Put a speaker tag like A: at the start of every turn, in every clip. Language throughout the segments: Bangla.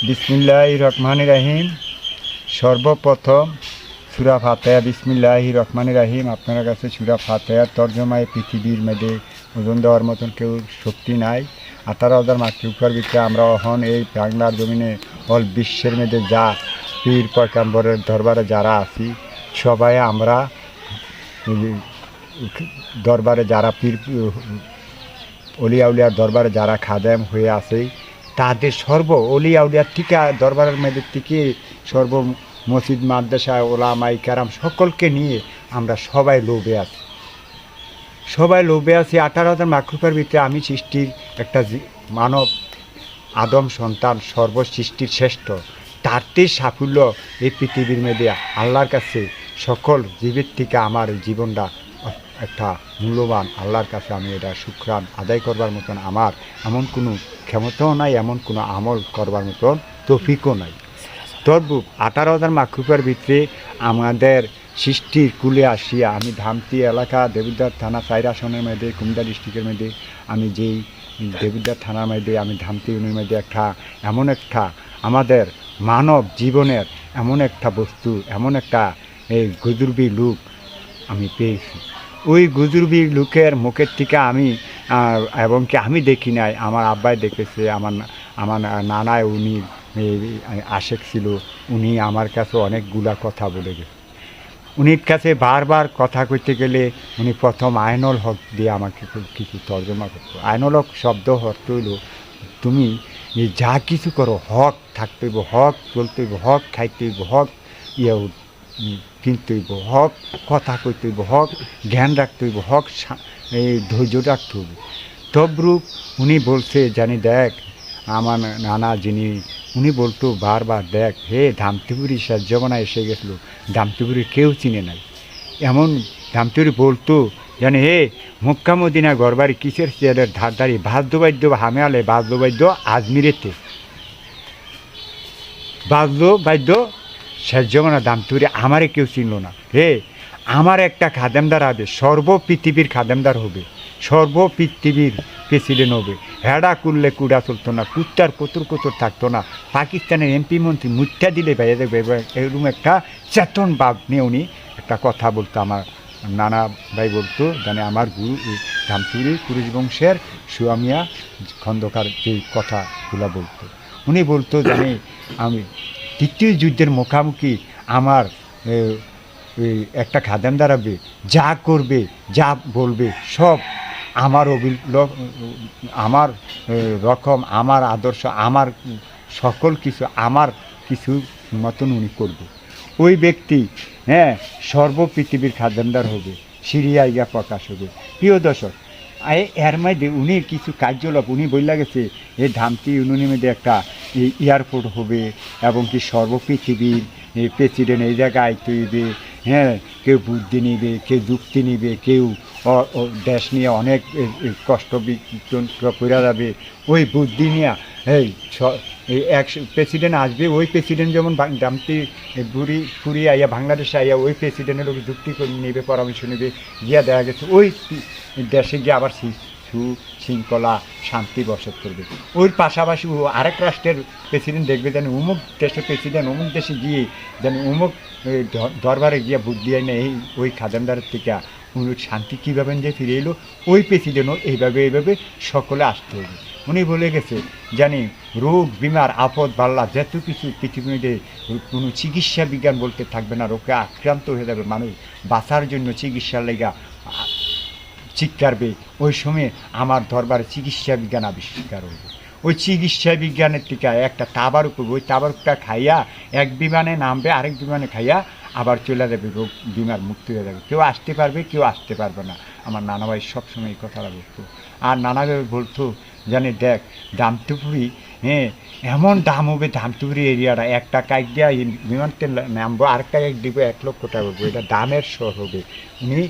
A: বিসমিল্লাহির রহমানির রহিম। সর্বপ্রথম সূরা ফাতিহা। বিসমিল্লাহির রহমানির রহিম। আপনার কাছে সূরা ফাতিহার তর্জমায় পৃথিবীর মেয়েদে ওজন দেওয়ার মতন কেউ শক্তি নাই। 18,000 মাতৃকার ভিতরে আমরা এখন এই বাংলার জমিনে অল বিশ্বের মেয়েদে যা পীর পয়গম্বরের দরবারে যারা আছি সবাই আমরা দরবারে যারা পীর অলিয়া উলিয়ার দরবারে যারা খাদেম হয়ে আছে তাদের অলিয়া উলিয়ার থেকে দরবারের মেয়েদের থেকে মসজিদ মাদ্রাসা ওলামাই কেরাম সকলকে নিয়ে আমরা সবাই লোভে আছি। 18,000 মাকলুকের ভিতরে আমি সৃষ্টির একটা মানব আদম সন্তান সর্বসৃষ্টির শ্রেষ্ঠ। তারতে সাফল্য এই পৃথিবীর মধ্যে আল্লাহর কাছে সকল জীবের থেকে আমার এই জীবনটা একটা মূল্যবান। আল্লাহর কাছে আমি এটা শুকরান আদায় করবার মতন আমার এমন কোনো ক্ষমতাও নাই, এমন কোনো আমল করবার মতন তৌফিকও নাই। তদ্রূপ 18,000 মাকলুকের ভিতরে আমাদের সৃষ্টির কুলে আসিয়া আমি ধামতি এলাকা দেবিদ্বার থানা 4 আসনের মধ্যে কুমিল্লা ডিস্ট্রিক্টের মধ্যে আমি যেই দেবিদ্বার থানার মধ্যে আমি ধামতি ইউনিয়নের মধ্যে এমন একটা আমাদের মানব জীবনের এমন একটা বস্তু, এমন একটা এই গুজুর্বি লোক আমি পেয়েছি। ওই গুজুর্বি লোকের মুখের থেকে আমি এবং কি আমি দেখি নাই, আমার আব্বাই দেখেছে, আমার নানায় উনি আশেক ছিল, উনি আমার কাছে অনেকগুলা কথা বলে গেছে। উনির কাছে বারবার কথা কইতে গেলে উনি প্রথম আইনুল হক দিয়ে আমাকে কিছু তর্জমা করতো। আইনুল হক শব্দ অর্থ হইল তুমি যা কিছু করো হক থাকতে হইব, হক চলতে হইব, হক খাইতে হইব, হক কিনতে হইব, হক কথা কইতে হইব, হক জ্ঞান রাখতে হইব, হক এই ধৈর্য রাখতে হইব। তবরূপ উনি বলছে জানি দেখ আমার নানা যিনি উনি বলতো বারবার দেখ হে ধামতিপুরি শেষ জমানা এসে গেছিল, ধামতিপুরি কেউ চিনে নাই। এমন ধামতিপুরি বলতো জানি হে মক্কা মদিনা গড়বাড়ি কিসের চেয়ারের ধারদারি বাদ্যবাদ্য হামেয়ালে বাদ্যবাদ্য আজমিরেতে বাদ্যবাদ্য শেষ জমানা ধামতিপুরি আমারে কেউ চিনল না। হে আমার একটা খাদেমদার হবে, সর্বপৃথিবীর খাদেমদার হবে, সর্বপৃথিবীর প্রেসিডেন্ট হবে। হেডা করলে কুড়া চলতো না, কুত্তার কতর থাকতো না, পাকিস্তানের এমপি মন্ত্রী মুঠা দিলে বাইরে দেবে, এরকম একটা চেতন ভাব নিয়ে উনি একটা কথা বলতো। আমার নানা ভাই বলতো জানে আমার গুরু ধামতুরি কুরুজ বংশের সুয়ামিয়া খন্দকার যেই কথাগুলো বলতো, উনি বলতো জানি আমি তৃতীয় যুদ্ধের মুখামুখি আমার একটা খাদেম দাঁড়াবে, যা করবে যা বলবে সব আমার আমার রকম, আমার আদর্শ, আমার সকল কিছু আমার কিছু মতন উনি করবে। ওই ব্যক্তি সর্বপৃথিবীর খাদেমদার হবে, সিরিয়া ইয়া প্রকাশ হবে। প্রিয় দর্শক, এর মধ্যে উনি কিছু কার্যকলাপ উনি বললা গেছে এই ধামতি ইউনিয়নের মধ্যে একটা এয়ারপোর্ট হবে এবং কি সর্বপৃথিবীর প্রেসিডেন্ট এই জায়গায় তৈরি। কেউ বুদ্ধি নিবে, কেউ যুক্তি নিবে, কেউ দেশ নিয়ে অনেক কষ্ট করে যাবে। ওই বুদ্ধি নিয়ে এক প্রেসিডেন্ট আসবে, ওই প্রেসিডেন্ট যেমন ধামতি ঘুরি আইয়া বাংলাদেশে আইয়া ওই প্রেসিডেন্টের লোক যুক্তি করে নেবে, পরামর্শ নেবে, গিয়া দেখা গেছে ওই দেশে গিয়ে আবার শৃঙ্খলা শান্তি বসত করবে। ওই পাশাপাশি আরেক রাষ্ট্রের প্রেসিডেন্ট দেখবে যেন অমুক দেশের প্রেসিডেন্ট অমুক দেশে গিয়ে যেন অমুক দরবারে গিয়ে বুদ্ধি আইনে ওই খাদেমদারের থেকে শান্তি কীভাবে যে ফিরে এলো, ওই প্রেসিডেন্টও এইভাবে সকলে আসতে হবে। উনি বলে গেছে জানি রোগ বিমার আপদ বাল্লা যত কিছু পৃথিবীতে কোনো চিকিৎসা বিজ্ঞান বলতে থাকবে না, রোগে আক্রান্ত হয়ে যাবে, মানুষ বাঁচার জন্য চিকিৎসার লেগা চিৎকারবে। ওই সময় আমার দরবারে চিকিৎসা বিজ্ঞান আবিষ্কার হবে। ওই চিকিৎসা বিজ্ঞানের থেকে একটা তাবারুক, ওই তাবারুকটা খাইয়া এক বিমানে নামবে, আরেক বিমানে খাইয়া আবার চলে যাবে, রোগ বিমার মুক্তি হয়ে যাবে। কেউ আসতে পারবে, কেউ আসতে পারবে না। আমার নানা ভাই সবসময় এই কথাটা বলতো। আর নানা ভাই বলতো জানি দেখ ধামতুপুরি এমন দাম হবে, ধামতুপুরি এরিয়াটা একটা কাইক দিয়া বিমানতে নামবো, আরেকটা এক দিব 1 লক্ষ টাকা বলবো, এটা দামের শহর হবে। উনি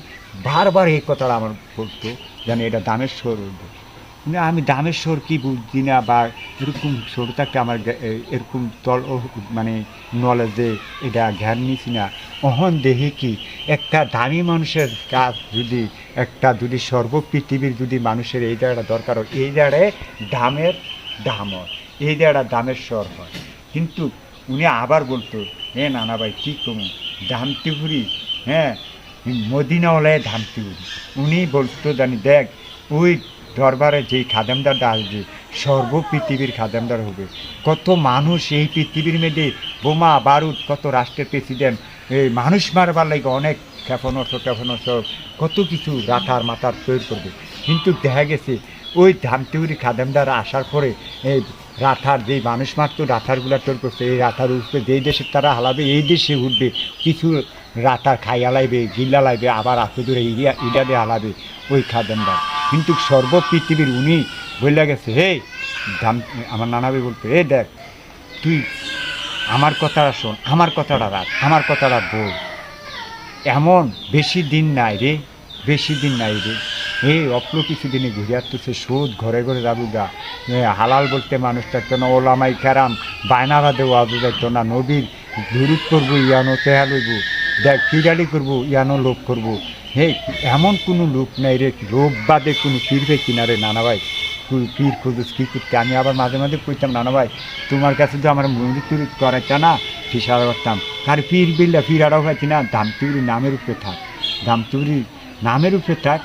A: বারবার এই কথাটা আমার বলতো জানি এটা দামের শহর হবে। আমি দামের শহর কী বুঝছি না, বা এরকম ছোটো থাকতে আমার এরকম মানে নলেজে এটা জ্ঞান নিছি না। অহন দেহে কি একটা দামি মানুষের কাজ যদি সর্বপৃথিবীর যদি মানুষের এই জায়গাটা দরকার হয়, এই জায়গায় দাম হয়, এই জায়গাটা দামের শহর হয়। কিন্তু উনি আবার বলতো নানা ভাই কী কমু ধামতিপুরি, হ্যাঁ মদিনাওয়ালায় ধামতিপুরি। উনি বলতো জানি দেখ ওই দরবারে যেই খাদেমদারটা আসবে সর্ব পৃথিবীর খাদেমদার হবে। কত মানুষ এই পৃথিবীর মধ্যে বোমা বারুদ, কত রাষ্ট্রের প্রেসিডেন্ট এই মানুষ মারবার লাগে অনেক ক্ষেপণাস্ত্র কত কিছু রাতার মাথার তৈরি করবে, কিন্তু দেখা গেছে ওই ধামতিউরি খাদেমদার আসার পরে এই রাথার যেই মানুষ মারতো রাথারগুলা তৈরি করছে, এই রাথার উঠবে যেই দেশে তারা হালাবে এই দেশে উঠবে, কিছু রাতার খাইয়া লাইবে গিল্লা লাইবে, আবার আসতে দূরে ইডা দিয়ে হালাবে ওই খাদেমদার। কিন্তু সর্ব পৃথিবীর উনি বললে গেছে হে ধাম, আমার নানাবি বলতো দেখ তুই আমার কথাটা শোন, আমার কথাটা রাখ, আমার কথাটা বল। এমন বেশি দিন নাই রে, বেশি দিন নাই রে, এই অল্প কিছুদিনে ঘুরে আসতেছে সুদ ঘরে ঘরে যাবো গা, হালাল বলতে মানুষ থাকতো না, ওলামাই খেরাম বায়নারা দেবো আজু থাকতো না, নবীর দুরুদ করবো ইয়ানো তেহা লইব, দেখ ফিরালি করবো ইয়ানো লোক করবো। হে এমন কোনো লোক নাই রে, লোক বাদে কোনো ফিরবে কিনারে নানা ভাই, তুই পীর খুঁজুস কী করতে। আমি আবার মাঝে মাঝে কইতাম নানা ভাই তোমার কাছে তো আমার মুড়ি টুরি করাইতা না, ফিসারা করতাম আর পীর বিল্লা ফিরাটাও পাইছি না, ধামতিউরি নামের উপরে থাক, ধামতিউরি নামের উপরে থাক,